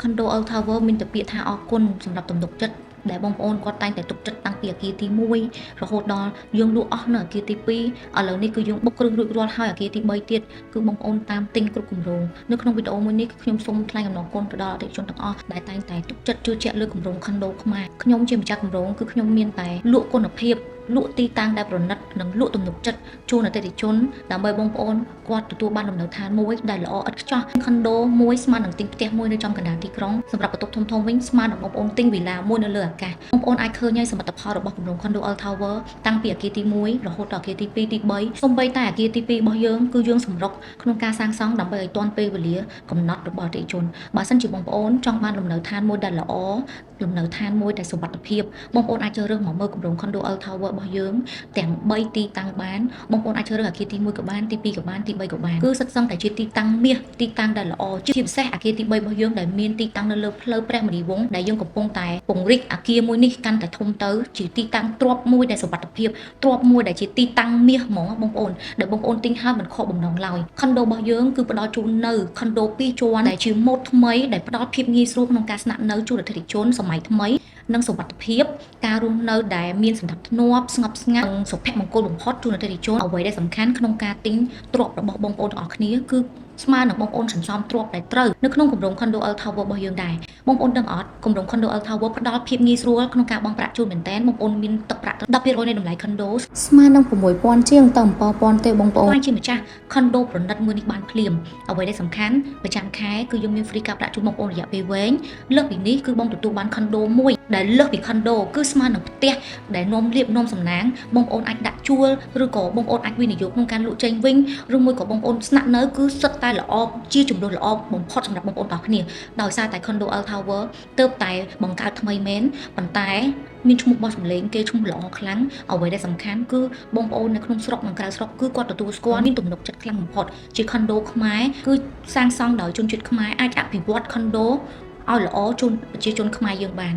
Condo Old Tower មានតែពាក្យថាអរគុណសម្រាប់ទំនុកចិត្តដែលបងប្អូនគាត់តែងតែទុកចិត្តតាំងពីអគារទី1រហូតដល់យើងលក់អស់នៅអគារទី2ឥឡូវនេះគឺយើងបុកគ្រឹះរួចរាល់ហើយអគារទី3ទៀតគឺបងប្អូនតាមទិញគ្រប់គម្រោងនៅក្នុងវីដេអូមួយនេះខ្ញុំសូមថ្លែងអំណរគុណទៅដល់អតិថិជនទាំងអស់ដែលតែងតែទុកចិត្តជឿជាក់លើគម្រោង Condo ខ្មែរខ្ញុំជាម្ចាស់គម្រោងគឺខ្ញុំមានតែលក់គុណភាពលក់ទីតាំងដែលប្រណិតនិងលក់ទំនុកចិត្តជូនអតិថិជនដើម្បីបងប្អូនគាត់ទទួលបានលំនៅឋានមួយដែលល្អឥតខ្ចោះ Condo មួយស្មើនឹងទិញផ្ទះមួយនៅចំកណ្ដាលទីក្រុងសម្រាប់បន្ទប់ធំៗវិញស្មើនឹងបងប្អូនទិញវីឡាមួយនៅលើអាកាសបងប្អូនអាចឃើញហើយសមិទ្ធផលរបស់គម្រោង Condo Old Tower តាំងពីអគារទី1រហូតដល់អគារទី2ទី3សូម្បីតែអគារទី2របស់យើងគឺយើងសម្រុកក្នុងការសាងសង់ដើម្បីឲ្យទាន់ពេលវេលាកំណត់របស់អតិថិជនបើសិនជាបងប្អូនចង់បានលំនៅឋានមួយដែលល្អលំនៅឋានមួយដែលសុវត្ថិភាពបងប្អូនអាចជ្រើសរើសមកមើលគម្រោង Condo Old Tower របស់យើងទាំង3ទីតាំងបានបងប្អូនអាចជ្រើសរើសអគារទី1ក៏បានទី2ក៏បានទី3ក៏បានគឺសិតសឹងតែជាទីតាំងមាសទីតាំងដែលល្អជាពិសេសអគារទី3របស់យើងដែលមានទីតាំងនៅលើផ្លូវព្រះមុនីវង្សដែលយើងកំពុងតែពង្រីកអគារមួយនេះកាន់តែធំទៅជាទីតាំងទ្របមួយដែលសុវត្ថិភាពទ្របមួយដែលជាទីតាំងមាសហ្មងបងប្អូនដែលបងប្អូនទិញហើយមិនខកបំណងឡើយ Condo របស់យើងគឺផ្ដល់ជូននៅ Condo 2ជាន់ដែលជាម៉ូដថ្មីដែលផ្ដល់ភាពងាយស្រួលក្នុងការស្នាក់នៅជូនអតិថិជនសម័យថ្មីនិងសុវត្ថិភាពការរស់នៅដែលមានសណ្ដាប់ធ្នាប់ស្ងប់ស្ងាត់សុភមង្គលបំផុតជូនអតិថិជនអ្វីដែលសំខាន់ក្នុងការទិញទ្រព្យរបស់បងប្អូនទាំងអស់គ្នាគឺស្មើនឹងបងប្អូនសន្សំទ្រព្យដែលត្រូវនៅក្នុងគម្រោង Condo Old Tower របស់យើងដែរបងប្អូនដឹងអត់គម្រោង Condo Old Tower ផ្ដល់ភាពងាយស្រួលក្នុងការបង់ប្រាក់ជូនមែនតើបងប្អូនមានទឹកប្រាក់ 10% នៃតម្លៃ Condo ស្មើនឹង 6000 ជាងទៅ 7000 ទេបងប្អូនជាម្ចាស់ Condo ប្រណិតមួយនេះបានភ្លាមអ្វីដែលសំខាន់ប្រចាំខែគឺយើងមាន free ការប្រាក់ជូនបងប្អូនរយៈពេលវែងលើសពីនេះគឺបងទទួលបាន Condo មួយដែលលើសពី Condo គឺស្មើនឹងផ្ទះដែលនាំលៀបនាំសំណាងបងប្អូនអាចដាក់ជួលឬក៏បងប្អូនអាចវិនិយោគក្នុងការលក់ចេញវិញឬមួយក៏បងប្អូនស្នាក់នៅគឺសុទ្ធតែល្អជាជំនួសល្អបំផុតសម្រាប់បងប្អូនទាំងគ្នាដោយសារតែ Condo Old Tower ទើបតែបង្កើតថ្មីមែនប៉ុន្តែមានឈ្មោះបោះសម្លេងគេឈ្មោះល្អខ្លាំងអ្វីដែលសំខាន់គឺបងប្អូននៅក្នុងស្រុកនិងក្រៅស្រុកគឺគាត់ទទួលស្គាល់មានទំនុកចិត្តខ្លាំងបំផុតជា Condo ខ្មែរគឺសាងសង់ដោយជនជាតិខ្មែរអាចអភិវឌ្ឍ Condo ឲ្យល្អជូនប្រជាជនខ្មែរយើងបាន